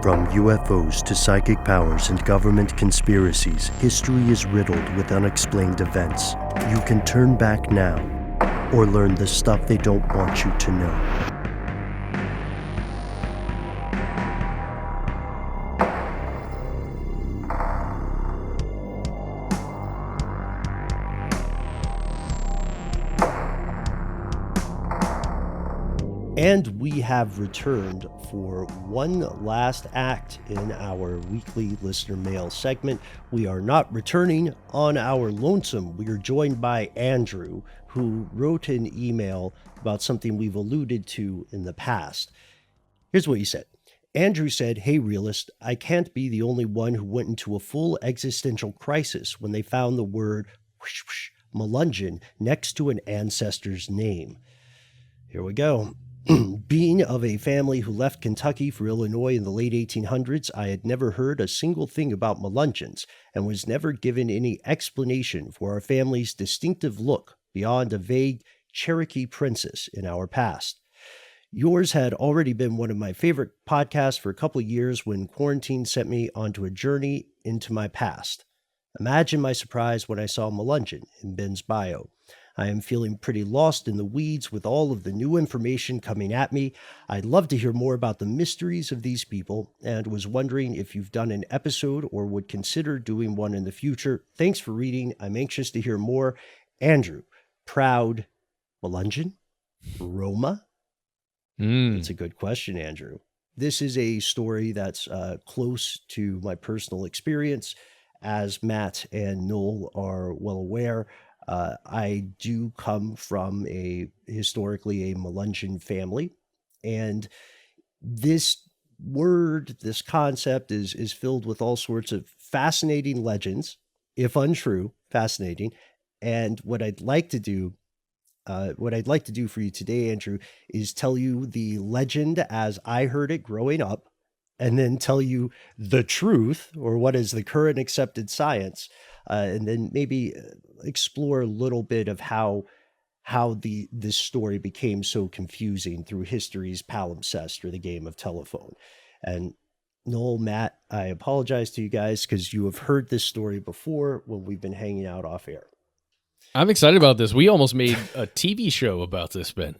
From UFOs to psychic powers and government conspiracies, history is riddled with unexplained events. You can turn back now or learn the stuff they don't want you to know. And we have returned for one last act in our weekly listener mail segment. We are not returning on our lonesome. We are joined by Andrew, who wrote an email about something we've alluded to in the past. Here's what he said. Andrew said, "Hey, realist, I can't be the only one who went into a full existential crisis when they found the word whoosh, whoosh, Melungeon next to an ancestor's name." Here we go. Being of a family who left Kentucky for Illinois in the late 1800s, I had never heard a single thing about Melungeons and was never given any explanation for our family's distinctive look beyond a vague Cherokee princess in our past. Yours had already been one of my favorite podcasts for a couple of years when quarantine sent me onto a journey into my past. Imagine my surprise when I saw Melungeon in Ben's bio. I am feeling pretty lost in the weeds with all of the new information coming at me. I'd love to hear more about the mysteries of these people and was wondering if you've done an episode or would consider doing one in the future. Thanks for reading. I'm anxious to hear more. Andrew, proud Melungeon? Roma? That's a good question, Andrew. This is a story that's close to my personal experience. As Matt and Noel are well aware, I do come from historically a Melungeon family, and this word, this concept is filled with all sorts of fascinating legends, if untrue, fascinating. And what I'd like to do for you today, Andrew, is tell you the legend as I heard it growing up, and then tell you the truth, or what is the current accepted science, and then maybe explore a little bit of how this story became so confusing through history's palimpsest, or the game of telephone. And Noel, Matt, I apologize to you guys because you have heard this story before when we've been hanging out off air. I'm excited about this. We almost made a TV show about this, Ben.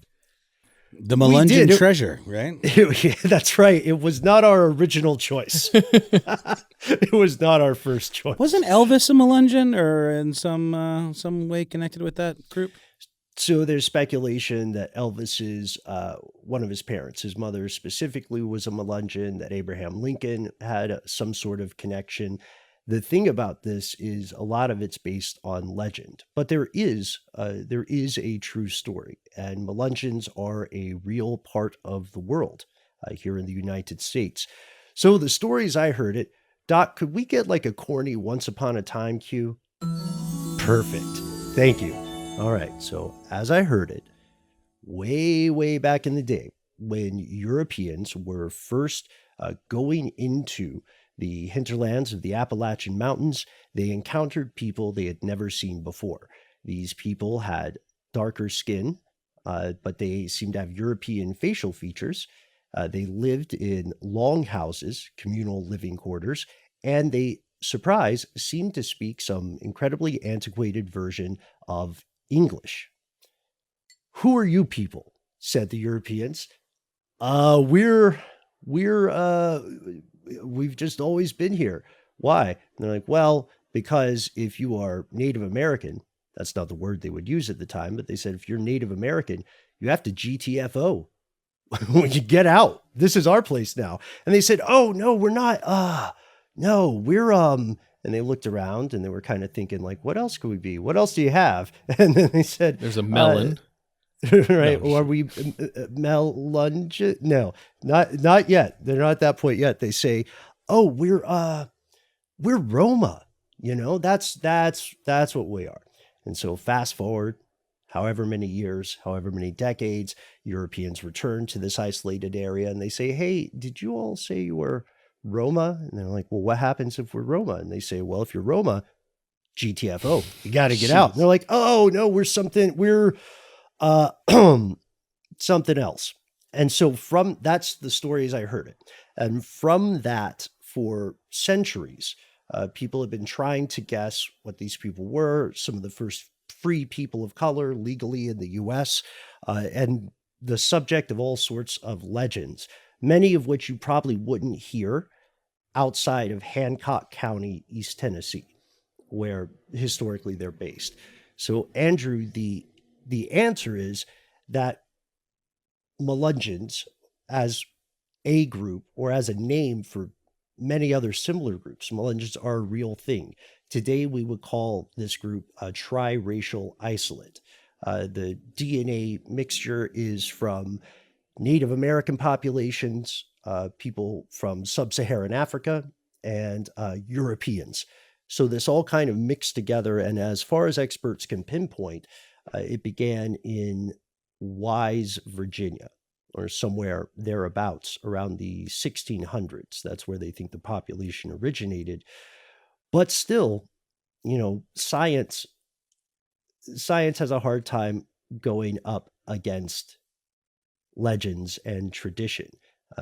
The Melungeon treasure, right? Yeah, that's right. It was not our original choice. It was not our first choice. Wasn't Elvis a Melungeon, or in some way connected with that group? So there's speculation that Elvis's one of his parents, his mother specifically, was a Melungeon, that Abraham Lincoln had some sort of connection. The thing about this is a lot of it's based on legend, but there is a true story, and Melungeons are a real part of the world here in the United States. So the stories I heard it, Doc, could we get like a corny Once Upon a Time cue? Perfect. Thank you. All right. So as I heard it, way back in the day, when Europeans were first going into the hinterlands of the Appalachian Mountains, they encountered people they had never seen before. These people had darker skin, but they seemed to have European facial features. They lived in long houses, communal living quarters, and they, surprise, seemed to speak some incredibly antiquated version of English. "Who are you people?" said the Europeans. We've just always been here. Why? And they're like, well, because if you are Native American, that's not the word they would use at the time, but they said, if you're Native American, you have to GTFO. When you get out, this is our place now. And they said, oh, no, we're not. No, we're, and they looked around and they were kind of thinking like, what else could we be? What else do you have? And then they said, there's a melon. Right. No. Or are we Melungeon? No, not yet. They're not at that point yet. They say, oh, we're Roma. You know, that's what we are. And so fast forward, however many years, however many decades, Europeans return to this isolated area and they say, hey, did you all say you were Roma? And they're like, well, what happens if we're Roma? And they say, well, if you're Roma, GTFO, you got to get out. And they're like, oh no, we're something else. And so that's the story as I heard it. And from that, for centuries, people have been trying to guess what these people were, some of the first free people of color legally in the US, and the subject of all sorts of legends, many of which you probably wouldn't hear outside of Hancock County, East Tennessee, where historically they're based. So, Andrew, the answer is that Melungeons, as a group or as a name for many other similar groups, Melungeons are a real thing. Today, we would call this group a triracial isolate. The DNA mixture is from Native American populations, people from sub-Saharan Africa, and Europeans. So this all kind of mixed together, and as far as experts can pinpoint, it began in Wise, Virginia, or somewhere thereabouts around the 1600s. That's where they think the population originated. But still, science has a hard time going up against legends and tradition.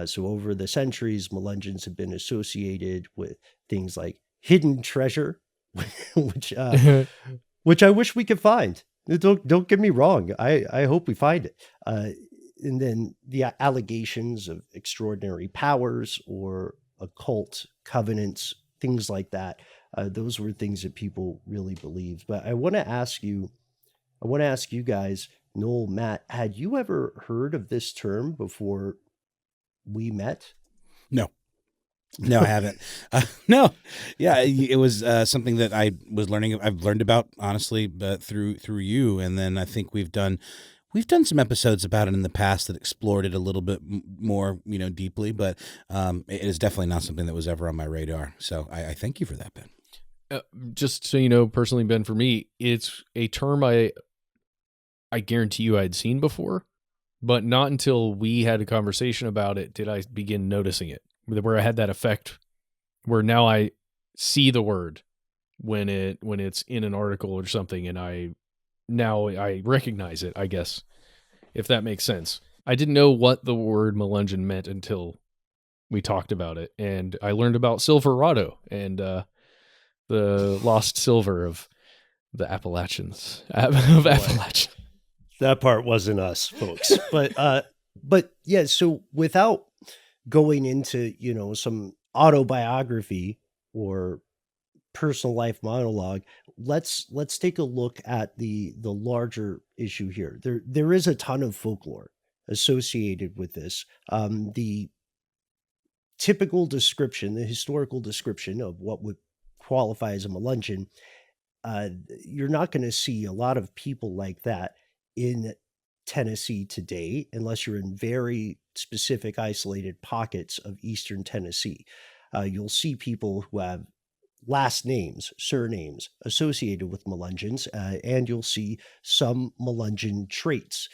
So over the centuries, Melungeons have been associated with things like hidden treasure, which which I wish we could find. Don't get me wrong. I hope we find it. And then the allegations of extraordinary powers or occult covenants, things like that. Those were things that people really believed. But I want to ask you guys, Noel, Matt, had you ever heard of this term before we met? No, I haven't. No, yeah, it was something that I was learning. I've learned about, honestly, but through you, and then I think we've done some episodes about it in the past that explored it a little bit more, deeply. But it is definitely not something that was ever on my radar. So I thank you for that, Ben. Just so you know, personally, Ben, for me, it's a term I guarantee you I'd seen before, but not until we had a conversation about it did I begin noticing it, where I had that effect where now I see the word when it's in an article or something, and I recognize it, I guess, if that makes sense. I didn't know what the word Melungeon meant until we talked about it, and I learned about Silverado and the lost silver of the Appalachians. Appalachia. That part wasn't us, folks. But yeah, so without going into, some autobiography or personal life monologue, let's take a look at the larger issue here. There is a ton of folklore associated with this. The typical description, the historical description of what would qualify as a Melungeon, you're not going to see a lot of people like that in Tennessee today, unless you're in very specific, isolated pockets of eastern Tennessee. You'll see people who have last names, surnames associated with Melungeons, and you'll see some Melungeon traits.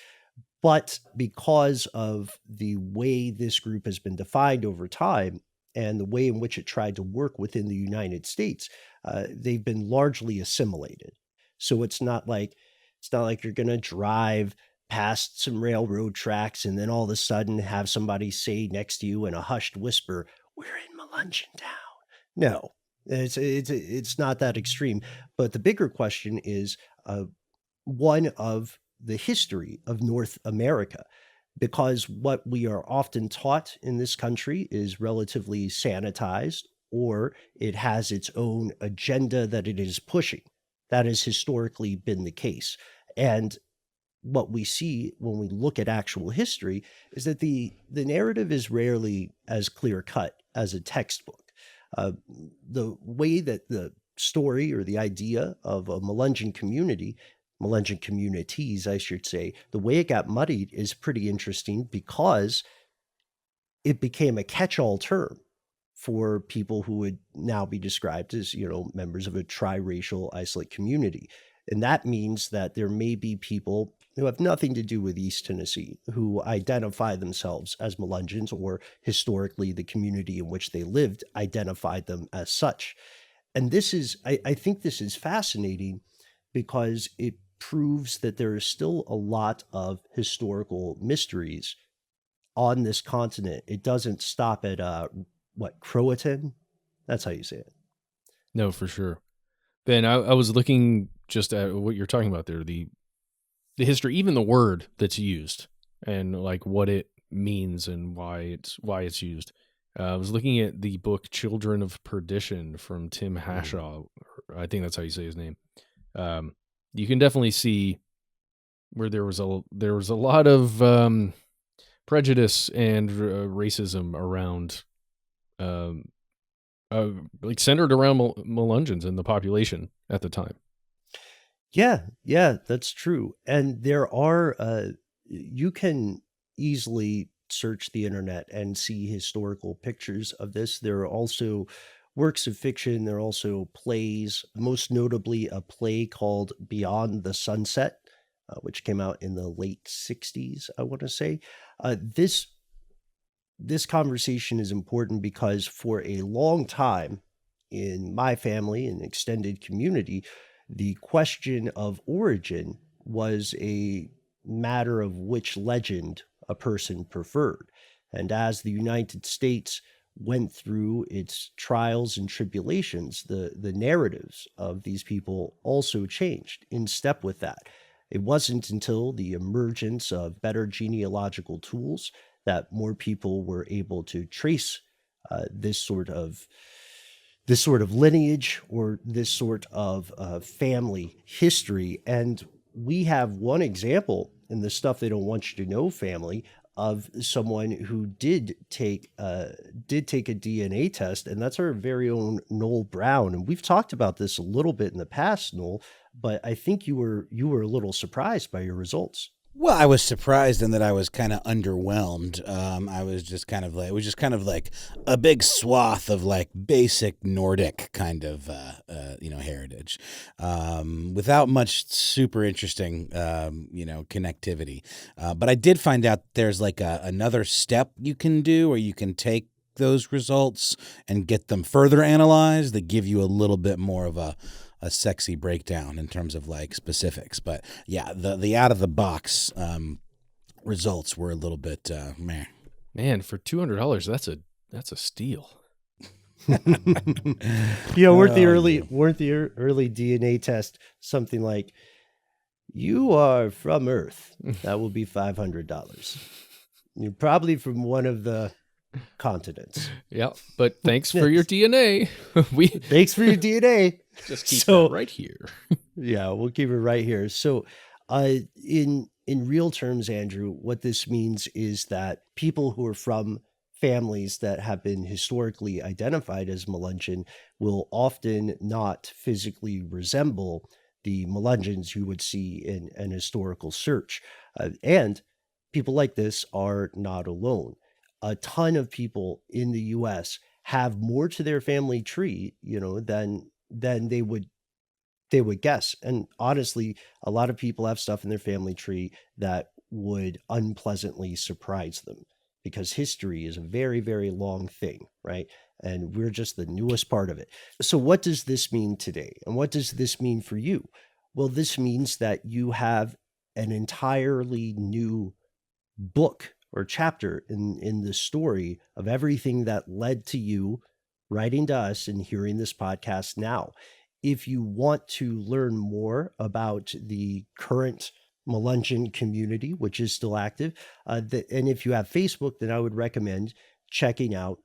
But because of the way this group has been defined over time and the way in which it tried to work within the United States, they've been largely assimilated. So it's not like you're going to drive past some railroad tracks and then all of a sudden have somebody say next to you in a hushed whisper, "We're in Melungeon Town." No, it's not that extreme. But the bigger question is one of the history of North America, because what we are often taught in this country is relatively sanitized, or it has its own agenda that it is pushing. That has historically been the case. And what we see when we look at actual history is that the narrative is rarely as clear cut as a textbook. The way that the story or the idea of a Melungeon community, Melungeon communities, I should say, the way it got muddied is pretty interesting because it became a catch-all term for people who would now be described as, members of a triracial isolate community. And that means that there may be people who have nothing to do with East Tennessee who identify themselves as Melungeons, or historically the community in which they lived identified them as such. And this is, I think this is fascinating because it proves that there is still a lot of historical mysteries on this continent. It doesn't stop at Croatan? That's how you say it. No, for sure. Ben, I was looking just at what you're talking about there, the history, even the word that's used, and like what it means and why it's used. I was looking at the book Children of Perdition from Tim Hashaw. I think that's how you say his name. You can definitely see where there was a lot of prejudice and racism around, like centered around Melungeons and the population at the time. Yeah, that's true. And there are, you can easily search the internet and see historical pictures of this. There are also works of fiction. There are also plays, most notably a play called Beyond the Sunset, which came out in the late 60s, I want to say. This conversation is important because for a long time in my family and extended community, the question of origin was a matter of which legend a person preferred. And as the United States went through its trials and tribulations, the narratives of these people also changed in step with that. It wasn't until the emergence of better genealogical tools that more people were able to trace this sort of lineage or this sort of family history. And we have one example in the Stuff They Don't Want You to Know family of someone who did take a DNA test, and that's our very own Noel Brown. And we've talked about this a little bit in the past, Noel, but I think you were a little surprised by your results. Well, I was surprised in that I was kind of underwhelmed. I was just kind of like, it was just kind of like a big swath of like basic Nordic kind of, heritage, without much super interesting, connectivity. But I did find out there's like another step you can do, where you can take those results and get them further analyzed that give you a little bit more of a sexy breakdown in terms of like specifics. But yeah, the out of the box results were a little bit meh. Man, for $200, that's a steal. Weren't the early DNA test something like, you are from Earth? That will be $500. You're probably from one of the continents. Yeah, but thanks for your DNA. Thanks for your DNA. Just keep it right here. Yeah, we'll keep it right here. So, in real terms, Andrew, what this means is that people who are from families that have been historically identified as Melungeon will often not physically resemble the Melungeons you would see in an historical search. And people like this are not alone. A ton of people in the U.S. have more to their family tree, than they would guess. And honestly, a lot of people have stuff in their family tree that would unpleasantly surprise them, because history is a very, very long thing, right? And we're just the newest part of it. So what does this mean today? And what does this mean for you? Well, this means that you have an entirely new book or chapter in the story of everything that led to you writing to us and hearing this podcast now. If you want to learn more about the current Melungeon community, which is still active, and if you have Facebook, then I would recommend checking out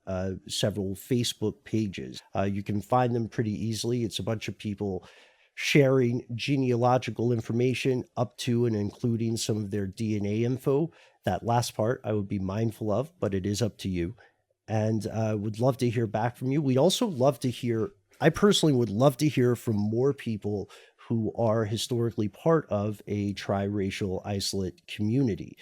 several Facebook pages. You can find them pretty easily. It's a bunch of people sharing genealogical information up to and including some of their DNA info. That last part I would be mindful of, but it is up to you. And would love to hear back from you. We'd also love to hear, I personally would love to hear from more people who are historically part of a triracial isolate community,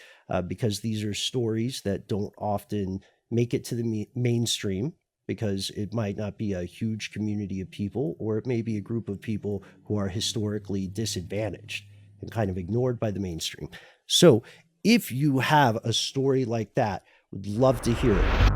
because these are stories that don't often make it to the mainstream, because it might not be a huge community of people, or it may be a group of people who are historically disadvantaged and kind of ignored by the mainstream. So if you have a story like that, would love to hear it.